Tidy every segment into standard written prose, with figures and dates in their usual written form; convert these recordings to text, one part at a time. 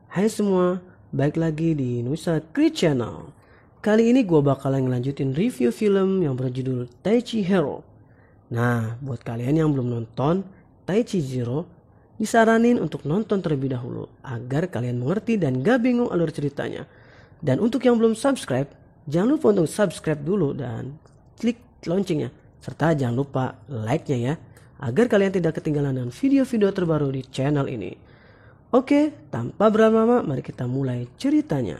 Hai semua, balik lagi di Nusa Creed Channel. Kali ini gue bakalan ngelanjutin review film yang berjudul Taichi Hero. Nah, buat kalian yang belum nonton Taichi Zero, disaranin untuk nonton terlebih dahulu agar kalian mengerti dan gak bingung alur ceritanya. Dan untuk yang belum subscribe, jangan lupa untuk subscribe dulu dan klik loncengnya. Serta jangan lupa like-nya ya, agar kalian tidak ketinggalan dengan video-video terbaru di channel ini. Oke, tanpa berlama-lama mari kita mulai ceritanya.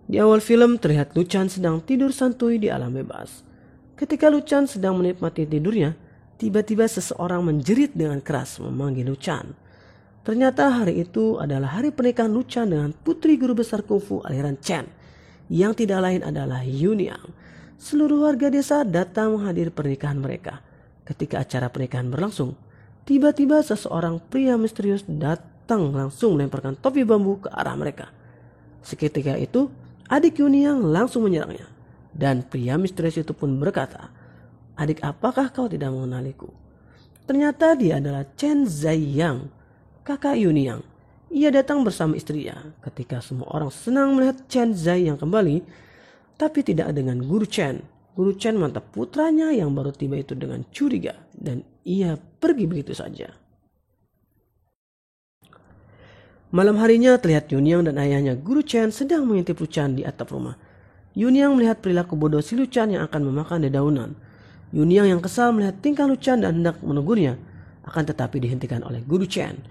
Di awal film terlihat Luchan sedang tidur santuy di alam bebas. Ketika Luchan sedang menikmati tidurnya, tiba-tiba seseorang menjerit dengan keras memanggil Luchan. Ternyata hari itu adalah hari pernikahan Luchan dengan putri guru besar kungfu aliran Chen, yang tidak lain adalah Yuniang. Seluruh warga desa datang menghadiri pernikahan mereka. Ketika acara pernikahan berlangsung, tiba-tiba seseorang pria misterius datang langsung melemparkan topi bambu ke arah mereka. Seketika itu, adik Yuniang langsung menyerangnya. Dan pria misterius itu pun berkata, "Adik, apakah kau tidak mengenaliku?" Ternyata dia adalah Chen Zaiyang, kakak Yuniang. Ia datang bersama istrinya. Ketika semua orang senang melihat Chen Zaiyang kembali, tapi tidak dengan Guru Chen. Guru Chen mantap putranya yang baru tiba itu dengan curiga, dan ia pergi begitu saja. Malam harinya terlihat Yuniang dan ayahnya Guru Chen sedang mengintip Luchan di atap rumah. Yuniang melihat perilaku bodoh si Luchan yang akan memakan dedaunan. Yuniang yang kesal melihat tingkah Luchan dan hendak menegurnya, akan tetapi dihentikan oleh Guru Chen.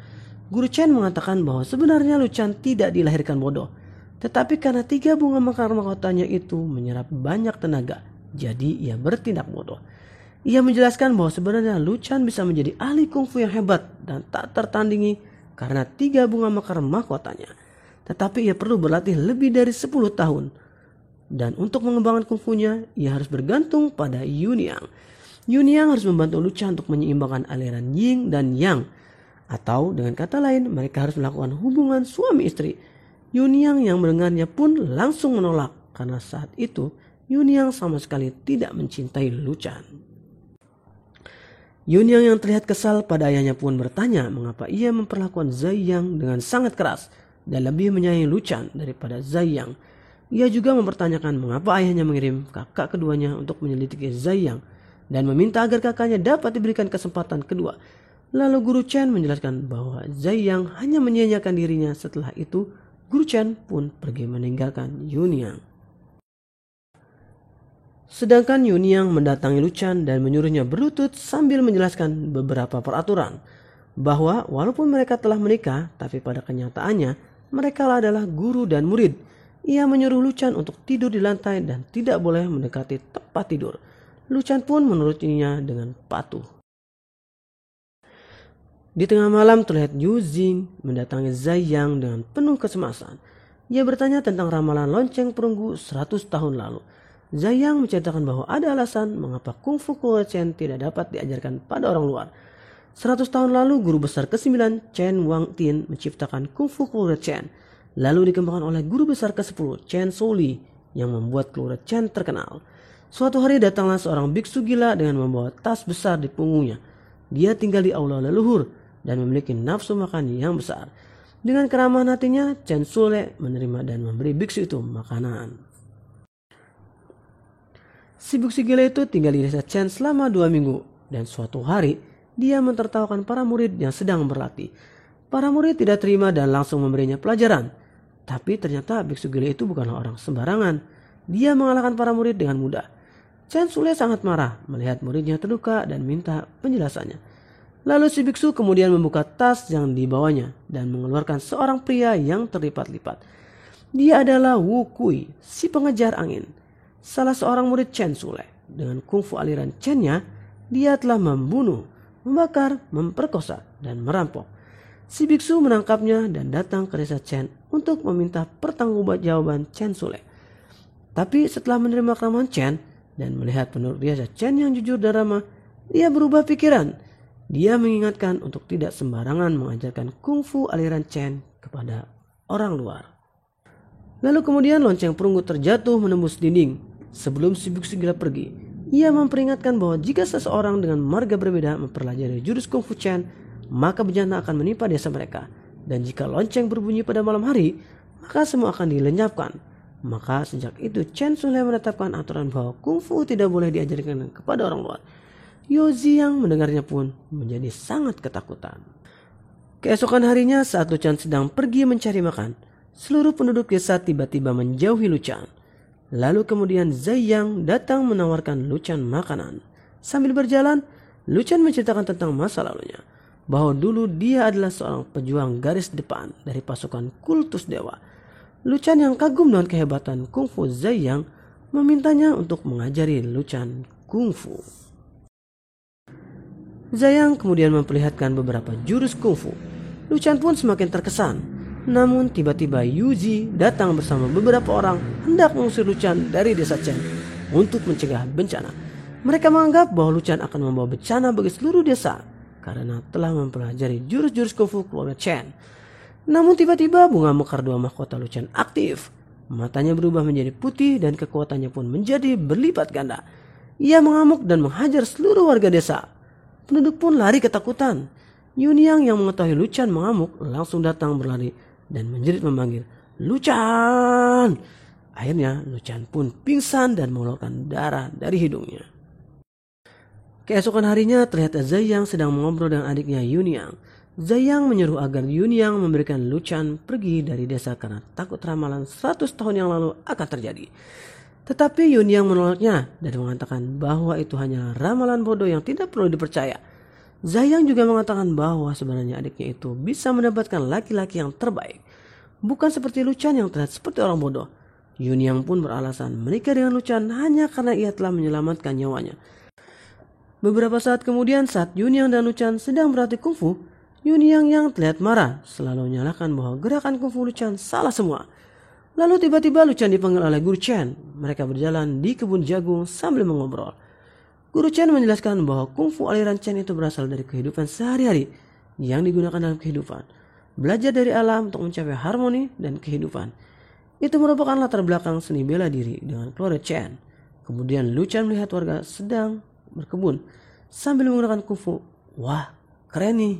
Guru Chen mengatakan bahwa sebenarnya Luchan tidak dilahirkan bodoh, tetapi karena 3 bunga mekar mahkotanya itu menyerap banyak tenaga, jadi ia bertindak bodoh. Ia menjelaskan bahwa sebenarnya Luchan bisa menjadi ahli kungfu yang hebat dan tak tertandingi karena 3 bunga mekar mahkotanya. Tetapi ia perlu berlatih lebih dari 10 tahun. Dan untuk mengembangkan kungfunya, ia harus bergantung pada Yuniang. Yuniang harus membantu Luchan untuk menyeimbangkan aliran Yin dan Yang. Atau dengan kata lain, mereka harus melakukan hubungan suami istri. Yuniang yang mendengarnya pun langsung menolak, karena saat itu Yuniang sama sekali tidak mencintai Luchan. Yuniang yang terlihat kesal pada ayahnya pun bertanya mengapa ia memperlakukan Zaiyang dengan sangat keras dan lebih menyayangi Luchan daripada Zaiyang. Ia juga mempertanyakan mengapa ayahnya mengirim kakak keduanya untuk menyelidiki Zaiyang dan meminta agar kakaknya dapat diberikan kesempatan kedua. Lalu Guru Chen menjelaskan bahwa Zaiyang hanya menyia-nyiakan dirinya. Setelah itu, Guru Chen pun pergi meninggalkan Yuniang. Sedangkan Yuniang mendatangi Luchan dan menyuruhnya berlutut sambil menjelaskan beberapa peraturan. Bahwa walaupun mereka telah menikah, tapi pada kenyataannya mereka adalah guru dan murid. Ia menyuruh Luchan untuk tidur di lantai dan tidak boleh mendekati tempat tidur. Luchan pun menurutinya dengan patuh. Di tengah malam terlihat Yu Jing mendatangi Zaiyang dengan penuh kecemasan. Ia bertanya tentang ramalan lonceng perunggu 100 tahun lalu. Zaiyang menceritakan bahwa ada alasan mengapa kungfu keluarga Chen tidak dapat diajarkan pada orang luar. 100 tahun lalu guru besar ke-9 Chen Wangtin menciptakan kungfu keluarga Chen. Lalu dikembangkan oleh guru besar ke-10 Chen Souli yang membuat keluarga Chen terkenal. Suatu hari datanglah seorang biksu gila dengan membawa tas besar di punggungnya. Dia tinggal di aula leluhur dan memiliki nafsu makan yang besar. Dengan keramahan hatinya, Chen Souli menerima dan memberi biksu itu makanan. Si biksu gila itu tinggal di desa Chen selama 2 minggu dan suatu hari dia mentertawakan para murid yang sedang berlatih. Para murid tidak terima dan langsung memberinya pelajaran. Tapi ternyata biksu gila itu bukanlah orang sembarangan. Dia mengalahkan para murid dengan mudah. Chen Souli sangat marah melihat muridnya terluka dan minta penjelasannya. Lalu si biksu kemudian membuka tas yang dibawanya dan mengeluarkan seorang pria yang terlipat-lipat. Dia adalah Wu Kui, si pengejar angin. Salah seorang murid Chen Souli. Dengan kungfu aliran Chen-nya, dia telah membunuh, membakar, memperkosa, dan merampok. Si biksu menangkapnya dan datang ke desa Chen untuk meminta pertanggungjawaban Chen Souli. Tapi setelah menerima keramahan Chen dan melihat penduduk desa Chen yang jujur dan ramah, dia berubah pikiran. Dia mengingatkan untuk tidak sembarangan mengajarkan kungfu aliran Chen kepada orang luar. Lalu kemudian lonceng perunggu terjatuh menembus dinding. Sebelum si biksu gila pergi, ia memperingatkan bahwa jika seseorang dengan marga berbeda mempelajari jurus kungfu Chen, maka bencana akan menimpa desa mereka. Dan jika lonceng berbunyi pada malam hari, maka semua akan dilenyapkan. Maka sejak itu Chen Shunlei menetapkan aturan bahwa kungfu tidak boleh diajarkan kepada orang luar. Yozi yang mendengarnya pun menjadi sangat ketakutan. Keesokan harinya saat Luchan sedang pergi mencari makan, seluruh penduduk desa tiba-tiba menjauhi Luchan. Lalu kemudian Zai Yang datang menawarkan Luchan makanan. Sambil berjalan, Luchan menceritakan tentang masa lalunya, bahwa dulu dia adalah seorang pejuang garis depan dari pasukan kultus dewa. Luchan yang kagum dengan kehebatan kungfu Zai Yang memintanya untuk mengajari Luchan kungfu. Zai Yang kemudian memperlihatkan beberapa jurus kungfu. Luchan pun semakin terkesan. Namun tiba-tiba Yuji datang bersama beberapa orang hendak mengusir Luchan dari desa Chen untuk mencegah bencana. Mereka menganggap bahwa Luchan akan membawa bencana bagi seluruh desa karena telah mempelajari jurus-jurus kungfu keluarga Chen. Namun tiba-tiba bunga mekar dua mahkota Luchan aktif. Matanya berubah menjadi putih dan kekuatannya pun menjadi berlipat ganda. Ia mengamuk dan menghajar seluruh warga desa. Penduduk pun lari ketakutan. Yunyang yang mengetahui Luchan mengamuk langsung datang berlari dan menjerit memanggil, "Luchan!" Akhirnya Luchan pun pingsan dan mengeluarkan darah dari hidungnya. Keesokan harinya terlihat Zai Yang sedang mengobrol dengan adiknya Yunyang. Zai Yang menyuruh agar Yunyang memberikan Luchan pergi dari desa karena takut ramalan 100 tahun yang lalu akan terjadi. Tetapi Yunyang menolaknya dan mengatakan bahwa itu hanya ramalan bodoh yang tidak perlu dipercaya. Zai Yang juga mengatakan bahwa sebenarnya adiknya itu bisa mendapatkan laki-laki yang terbaik, bukan seperti Luchan yang terlihat seperti orang bodoh. Yunyang pun beralasan menikah dengan Luchan hanya karena ia telah menyelamatkan nyawanya. Beberapa saat kemudian saat Yunyang dan Luchan sedang berlatih kungfu, Yunyang yang terlihat marah selalu menyalahkan bahwa gerakan kungfu Luchan salah semua. Lalu tiba-tiba Luchan dipanggil oleh Guru Chen. Mereka berjalan di kebun jagung sambil mengobrol. Guru Chen menjelaskan bahwa kungfu aliran Chen itu berasal dari kehidupan sehari-hari yang digunakan dalam kehidupan. Belajar dari alam untuk mencapai harmoni dan kehidupan. Itu merupakan latar belakang seni bela diri dengan keluarga Chen. Kemudian Luchan melihat warga sedang berkebun sambil menggunakan kungfu. Wah, keren nih.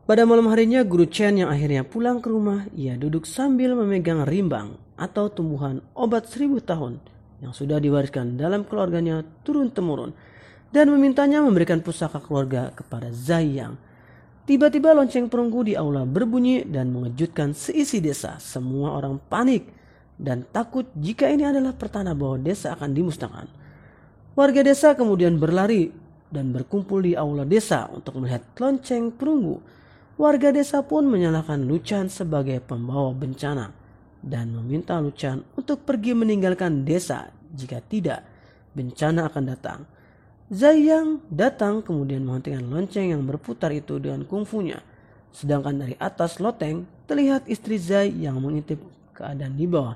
Pada malam harinya Guru Chen yang akhirnya pulang ke rumah, ia duduk sambil memegang rimbang atau tumbuhan obat 1000 tahun yang sudah diwariskan dalam keluarganya turun-temurun dan memintanya memberikan pusaka keluarga kepada Zai Yang. Tiba-tiba lonceng perunggu di aula berbunyi dan mengejutkan seisi desa. Semua orang panik dan takut jika ini adalah pertanda bahwa desa akan dimusnahkan. Warga desa kemudian berlari dan berkumpul di aula desa untuk melihat lonceng perunggu. Warga desa pun menyalahkan Luchan sebagai pembawa bencana dan meminta Luchan untuk pergi meninggalkan desa, jika tidak bencana akan datang. Zai Yang datang kemudian menghentikan lonceng yang berputar itu dengan kungfunya. Sedangkan dari atas loteng terlihat istri Zai yang mengintip keadaan di bawah.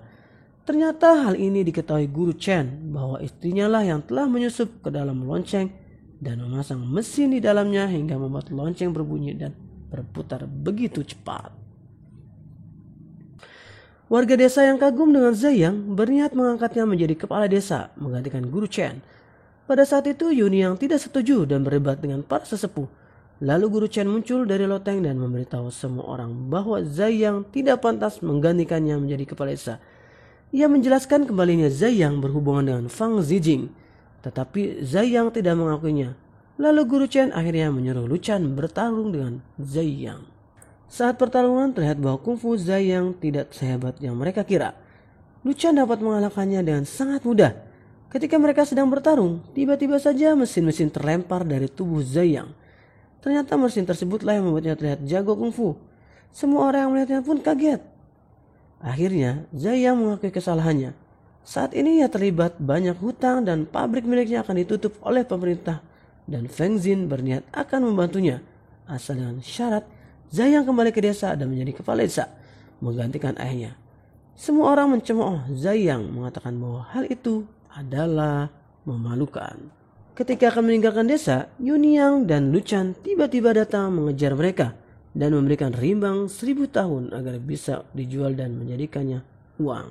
Ternyata hal ini diketahui Guru Chen bahwa istrinya lah yang telah menyusup ke dalam lonceng dan memasang mesin di dalamnya hingga membuat lonceng berbunyi dan berputar begitu cepat. Warga desa yang kagum dengan Zai Yang berniat mengangkatnya menjadi kepala desa menggantikan Guru Chen. Pada saat itu Yunyang tidak setuju dan berdebat dengan para sesepuh. Lalu Guru Chen muncul dari loteng dan memberitahu semua orang bahwa Zai Yang tidak pantas menggantikannya menjadi kepala desa. Ia menjelaskan kembalinya Zai Yang berhubungan dengan Fang Zijing, tetapi Zai Yang tidak mengakuinya. Lalu Guru Chen akhirnya menyuruh Luchan bertarung dengan Zai Yang. Saat pertarungan terlihat bahwa kungfu Zai Yang tidak sehebat yang mereka kira. Luchan dapat mengalahkannya dengan sangat mudah. Ketika mereka sedang bertarung, tiba-tiba saja mesin-mesin terlempar dari tubuh Zai Yang. Ternyata mesin tersebutlah yang membuatnya terlihat jago kungfu. Semua orang yang melihatnya pun kaget. Akhirnya Zai Yang mengakui kesalahannya. Saat ini ia terlibat banyak hutang dan pabrik miliknya akan ditutup oleh pemerintah. Dan Feng Xin berniat akan membantunya, asal dengan syarat Zai Yang kembali ke desa dan menjadi kepala desa, menggantikan ayahnya. Semua orang mencemooh Zai Yang, mengatakan bahwa hal itu adalah memalukan. Ketika akan meninggalkan desa, Yunyang dan Luchan tiba-tiba datang mengejar mereka dan memberikan rimbang 1000 tahun agar bisa dijual dan menjadikannya uang.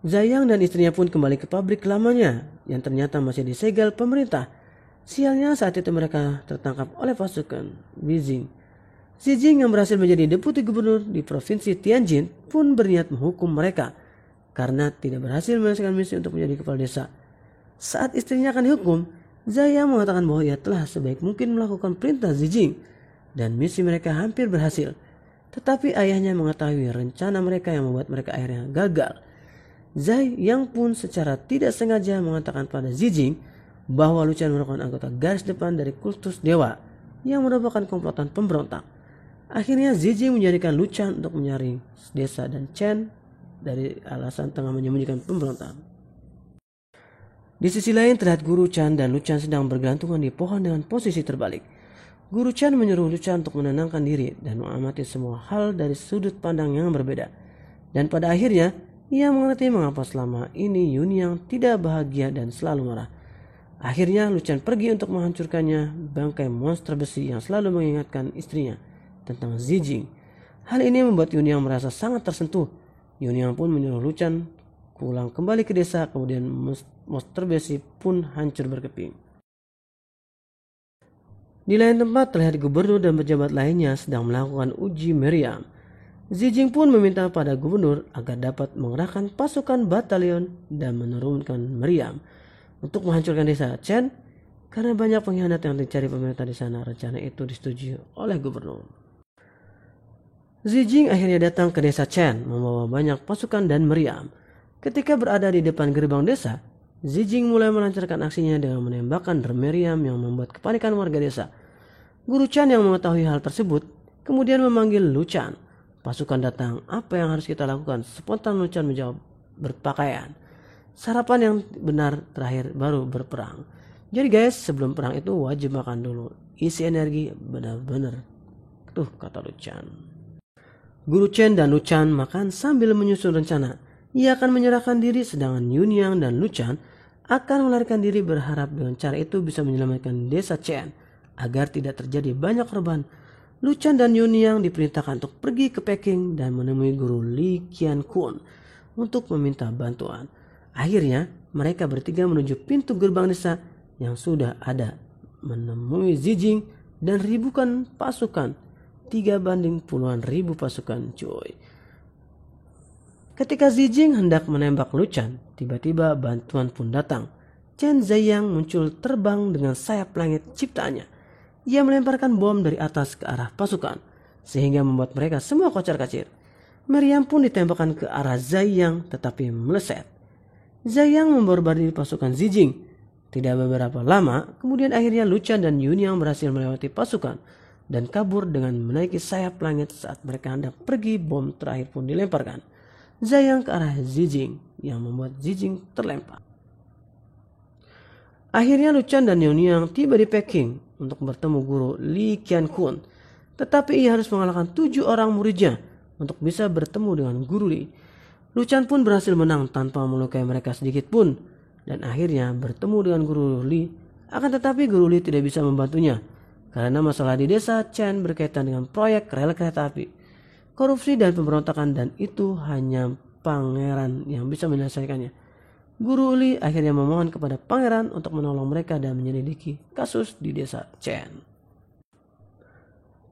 Zhayang dan istrinya pun kembali ke pabrik lamanya yang ternyata masih disegel pemerintah. Sialnya saat itu mereka tertangkap oleh pasukan Beijing. Xi Jing yang berhasil menjadi deputi gubernur di provinsi Tianjin pun berniat menghukum mereka karena tidak berhasil menyelesaikan misi untuk menjadi kepala desa. Saat istrinya akan dihukum, Zhayang mengatakan bahwa ia telah sebaik mungkin melakukan perintah Xi Jing dan misi mereka hampir berhasil. Tetapi ayahnya mengetahui rencana mereka yang membuat mereka akhirnya gagal. Zhayang pun secara tidak sengaja mengatakan pada Xi Jing bahwa Luchan merupakan anggota garis depan dari kultus dewa yang merupakan komplotan pemberontak. Akhirnya Xi Jing menjadikan Luchan untuk menyaring desa dan Chen dari alasan tengah menyembunyikan pemberontak. Di sisi lain terlihat Guru Chan dan Luchan sedang bergelantungan di pohon dengan posisi terbalik. Guru Chan menyuruh Luchan untuk menenangkan diri dan mengamati semua hal dari sudut pandang yang berbeda. Dan pada akhirnya ia mengerti mengapa selama ini Yunyang tidak bahagia dan selalu marah. Akhirnya Luchan pergi untuk menghancurkannya bangkai monster besi yang selalu mengingatkan istrinya tentang Xi Jing. Hal ini membuat Yunyang merasa sangat tersentuh. Yunyang pun menyuruh Luchan pulang kembali ke desa, kemudian monster besi pun hancur berkeping. Di lain tempat terlihat gubernur dan pejabat lainnya sedang melakukan uji meriam. Xi Jing pun meminta pada gubernur agar dapat mengerahkan pasukan batalion dan menurunkan meriam untuk menghancurkan desa Chen karena banyak pengkhianat yang dicari pemerintah di sana. Rencana itu disetujui oleh gubernur. Xi Jing akhirnya datang ke desa Chen membawa banyak pasukan dan meriam. Ketika berada di depan gerbang desa, Xi Jing mulai melancarkan aksinya dengan menembakkan meriam yang membuat kepanikan warga desa. Guru Chan yang mengetahui hal tersebut kemudian memanggil Luchan. Pasukan datang, apa yang harus kita lakukan? Spontan Luchan menjawab, berpakaian. Sarapan yang benar terakhir baru berperang. Jadi guys, sebelum perang itu wajib makan dulu. Isi energi benar-benar. Tuh kata Luchan. Guru Chen dan Luchan makan sambil menyusun rencana. Ia akan menyerahkan diri sedangkan Yunyang dan Luchan akan melarikan diri berharap dengan cara itu bisa menyelamatkan desa Chen agar tidak terjadi banyak korban. Luchan dan Yunyang diperintahkan untuk pergi ke Peking dan menemui guru Li Qiankun untuk meminta bantuan. Akhirnya mereka bertiga menuju pintu gerbang desa yang sudah ada, menemui Xi Jing dan ribuan pasukan, 3 banding puluhan ribu pasukan cuy. Ketika Xi Jing hendak menembak Luchan, tiba-tiba bantuan pun datang. Chen Zhayang muncul terbang dengan sayap langit ciptaannya. Ia melemparkan bom dari atas ke arah pasukan, sehingga membuat mereka semua kocar-kacir. Meriam pun ditembakkan ke arah Zhayang tetapi meleset. Zhayang memborbardir pasukan Xi Jing. Tidak beberapa lama, kemudian akhirnya Luchan dan Yunyang berhasil melewati pasukan dan kabur dengan menaiki sayap langit saat mereka hendak pergi. Bom terakhir pun dilemparkan Zhayang ke arah Xi Jing yang membuat Xi Jing terlempar. Akhirnya Luchan dan Yunyang tiba di Peking untuk bertemu guru Li Qiankun. Tetapi ia harus mengalahkan 7 orang muridnya untuk bisa bertemu dengan guru Li. Luchan pun berhasil menang tanpa melukai mereka sedikit pun dan akhirnya bertemu dengan guru Li. Akan tetapi guru Li tidak bisa membantunya karena masalah di desa Chen berkaitan dengan proyek rel kereta api, korupsi dan pemberontakan, dan itu hanya pangeran yang bisa menyelesaikannya. Guru Li akhirnya memohon kepada pangeran untuk menolong mereka dan menyelidiki kasus di desa Chen.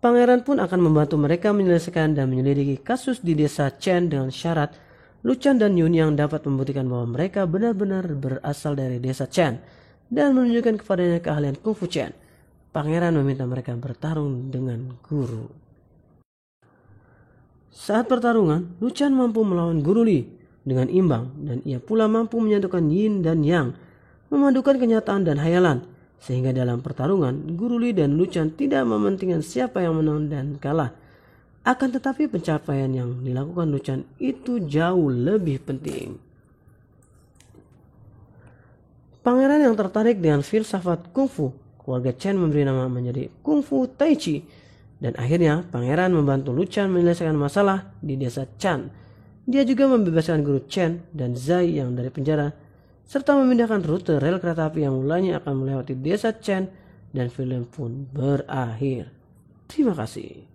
Pangeran pun akan membantu mereka menyelesaikan dan menyelidiki kasus di desa Chen dengan syarat Luchan dan Yunyang dapat membuktikan bahwa mereka benar-benar berasal dari desa Chen dan menunjukkan kepadanya keahlian kungfu Chen. Pangeran meminta mereka bertarung dengan guru. Saat pertarungan, Luchan mampu melawan guru Li dengan imbang dan ia pula mampu menyatukan yin dan yang, memadukan kenyataan dan hayalan, sehingga dalam pertarungan guru Li dan Luchan tidak mementingkan siapa yang menang dan kalah. Akan tetapi pencapaian yang dilakukan Luchan itu jauh lebih penting. Pangeran yang tertarik dengan filsafat kungfu, keluarga Chen memberi nama menjadi Kungfu Taichi. Dan akhirnya pangeran membantu Luchan menyelesaikan masalah di desa Chan. Dia juga membebaskan guru Chen dan Zai yang dari penjara serta memindahkan rute rel kereta api yang mulanya akan melewati desa Chen, dan film pun berakhir. Terima kasih.